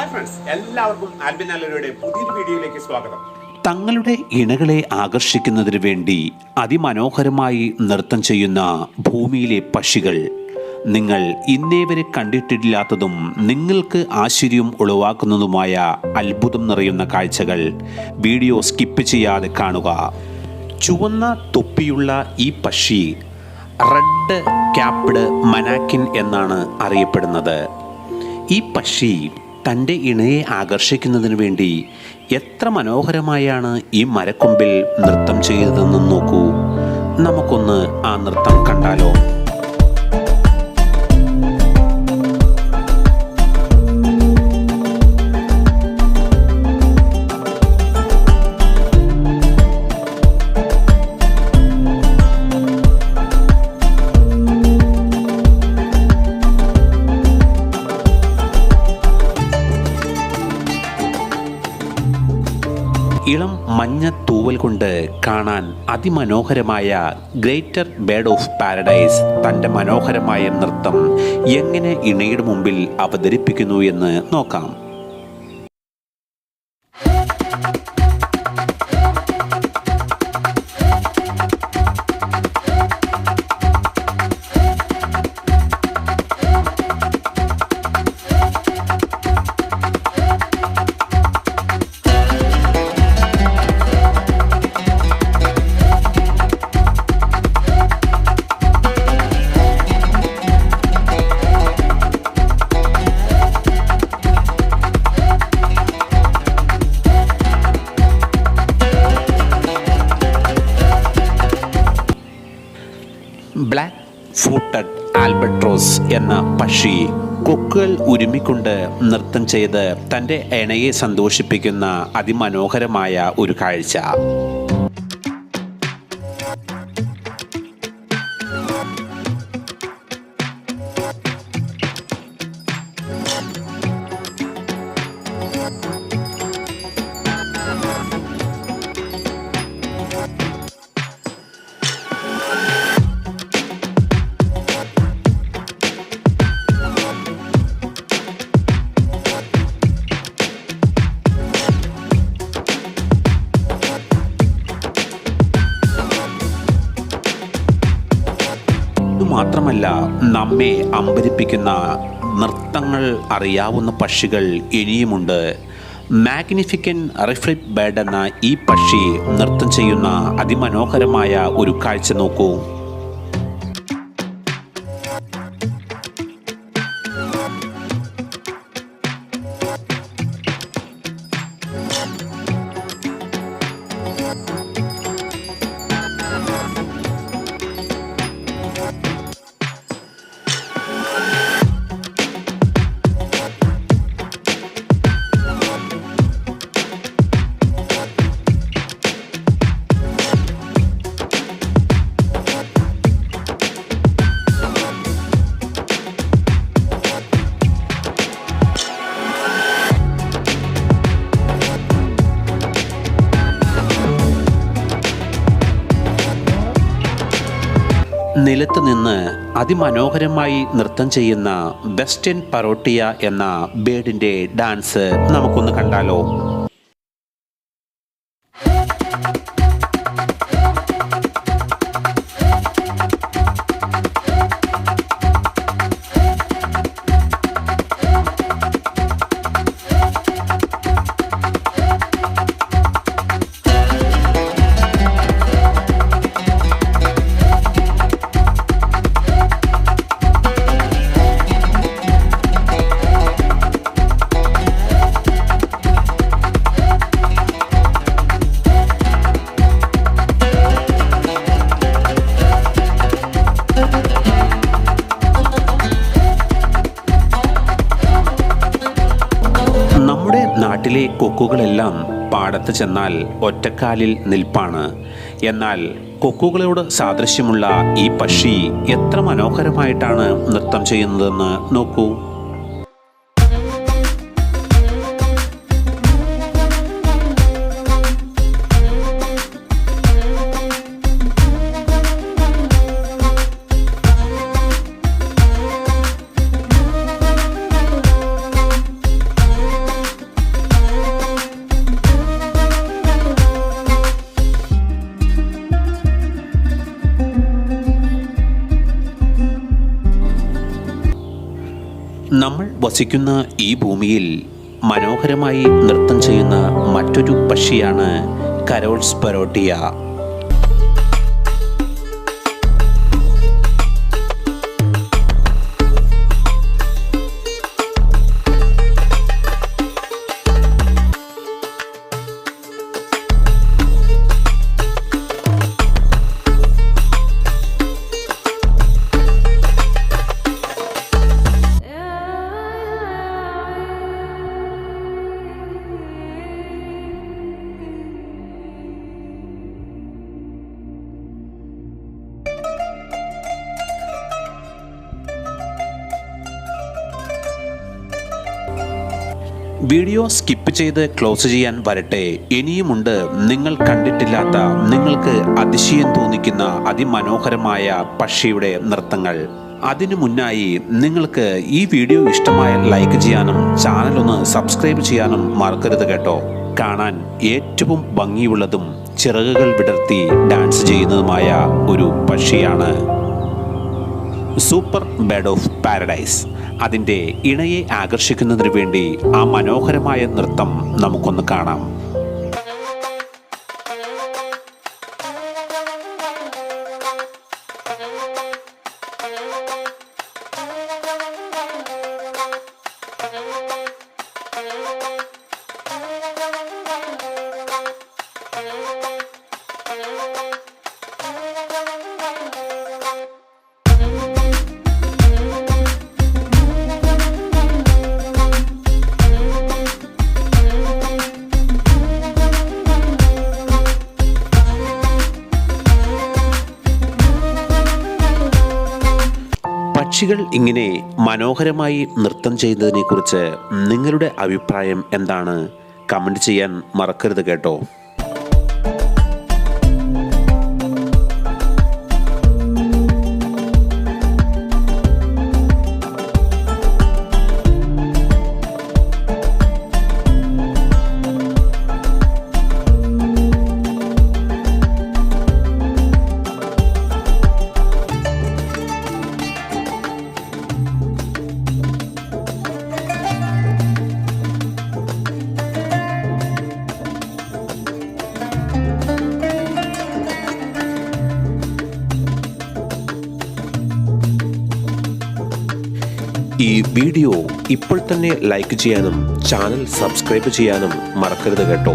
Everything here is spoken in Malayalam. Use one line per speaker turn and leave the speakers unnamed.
ഹായ് ഫ്രണ്ട്സ്, എല്ലാവർക്കും ആൽബിൻ അലയുടെ പുതിയൊരു വീഡിയോയിലേക്ക് സ്വാഗതം.
തങ്ങളുടെ ഇണകളെ ആകർഷിക്കുന്നതിന് വേണ്ടി അതിമനോഹരമായി നൃത്തം ചെയ്യുന്ന ഭൂമിയിലെ പക്ഷികൾ, നിങ്ങൾ ഇന്നേ വരെ കണ്ടിട്ടില്ലാത്തതും നിങ്ങൾക്ക് ആശ്ചര്യം ഉളവാക്കുന്നതുമായ അത്ഭുതം നിറയുന്ന കാഴ്ചകൾ വീഡിയോ സ്കിപ്പ് ചെയ്യാതെ കാണുക. ചുവന്ന തൊപ്പിയുള്ള ഈ പക്ഷി റെഡ് ക്യാപ്ഡ് മനാക്കിൻ എന്നാണ് അറിയപ്പെടുന്നത്. ഈ പക്ഷി തൻ്റെ ഇണയെ ആകർഷിക്കുന്നതിന് വേണ്ടി എത്ര മനോഹരമായാണ് ഈ മരക്കൊമ്പിൽ നൃത്തം ചെയ്തതെന്ന് നോക്കൂ. നമുക്കൊന്ന് ആ നൃത്തം കണ്ടാലോ? ഇളം മഞ്ഞ തൂവൽ കൊണ്ട് കാണാൻ അതിമനോഹരമായ ഗ്രേറ്റർ ബേർഡ് ഓഫ് പാരഡൈസ് തൻ്റെ മനോഹരമായ നൃത്തം എങ്ങനെ ഇണയുടെ മുമ്പിൽ അവതരിപ്പിക്കുന്നു എന്ന് നോക്കാം. ബ്ലാക്ക് ഫൂട്ടഡ് ആൽബട്രോസ് എന്ന പക്ഷി കൊക്കുകൾ ഉരുമിക്കൊണ്ട് നൃത്തം ചെയ്ത് തൻ്റെ ഇണയെ സന്തോഷിപ്പിക്കുന്ന അതിമനോഹരമായ ഒരു കാഴ്ച. മാത്രമല്ല, നമ്മെ അമ്പരിപ്പിക്കുന്ന നൃത്തങ്ങൾ അറിയാവുന്ന പക്ഷികൾ ഇനിയുമുണ്ട്. മാഗ്നിഫിക്കൻ റിഫ്ലിപ്പ് ബേർഡ് എന്ന ഈ പക്ഷി നൃത്തം ചെയ്യുന്ന അതിമനോഹരമായ ഒരു കാഴ്ച നോക്കൂ. നിലത്ത് നിന്ന് അതിമനോഹരമായി നൃത്തം ചെയ്യുന്ന വെസ്റ്റേൺ പരോട്ടിയ എന്ന ബേർഡിൻ്റെ ഡാൻസ് നമുക്കൊന്ന് കണ്ടാലോ? നാട്ടിലെ കൊക്കുകളെല്ലാം പാടത്ത് ചെന്നാൽ ഒറ്റക്കാലിൽ നിൽപ്പാണ്. എന്നാൽ കൊക്കുകളോട് സാദൃശ്യമുള്ള ഈ പക്ഷി എത്ര മനോഹരമായിട്ടാണ് നൃത്തം ചെയ്യുന്നതെന്ന് നോക്കൂ. വസിക്കുന്ന ഈ ഭൂമിയിൽ മനോഹരമായി നൃത്തം ചെയ്യുന്ന മറ്റൊരു പക്ഷിയാണ് കരോൾ സ്പെറോട്ടിയ. വീഡിയോ സ്കിപ്പ് ചെയ്ത് ക്ലോസ് ചെയ്യാൻ വരട്ടെ. ഇനിയുമുണ്ട് നിങ്ങൾ കണ്ടിട്ടില്ലാത്ത, നിങ്ങൾക്ക് അതിശയം തോന്നിക്കുന്ന അതിമനോഹരമായ പക്ഷിയുടെ നൃത്തങ്ങൾ. അതിനു മുന്നായി നിങ്ങൾക്ക് ഈ വീഡിയോ ഇഷ്ടമായ ലൈക്ക് ചെയ്യാനും ചാനലൊന്ന് സബ്സ്ക്രൈബ് ചെയ്യാനും മറക്കരുത് കേട്ടോ. കാണാൻ ഏറ്റവും ഭംഗിയുള്ളതും ചിറകുകൾ വിടർത്തി ഡാൻസ് ചെയ്യുന്നതുമായ ഒരു പക്ഷിയാണ് സൂപ്പർ ബേർഡ് ഓഫ് പാരഡൈസ്. അതിൻ്റെ ഇണയെ ആകർഷിക്കുന്നതിന് വേണ്ടി ആ മനോഹരമായ നൃത്തം നമുക്കൊന്ന് കാണാം. പക്ഷികൾ ഇങ്ങനെ മനോഹരമായി നൃത്തം ചെയ്യുന്നതിനെക്കുറിച്ച് നിങ്ങളുടെ അഭിപ്രായം എന്താണ്? കമൻറ്റ് ചെയ്യാൻ മറക്കരുത് കേട്ടോ. ഈ വീഡിയോ ഇപ്പോൾ തന്നെ ലൈക്ക് ചെയ്യാനും ചാനൽ സബ്സ്ക്രൈബ് ചെയ്യാനും മറക്കരുത് കേട്ടോ.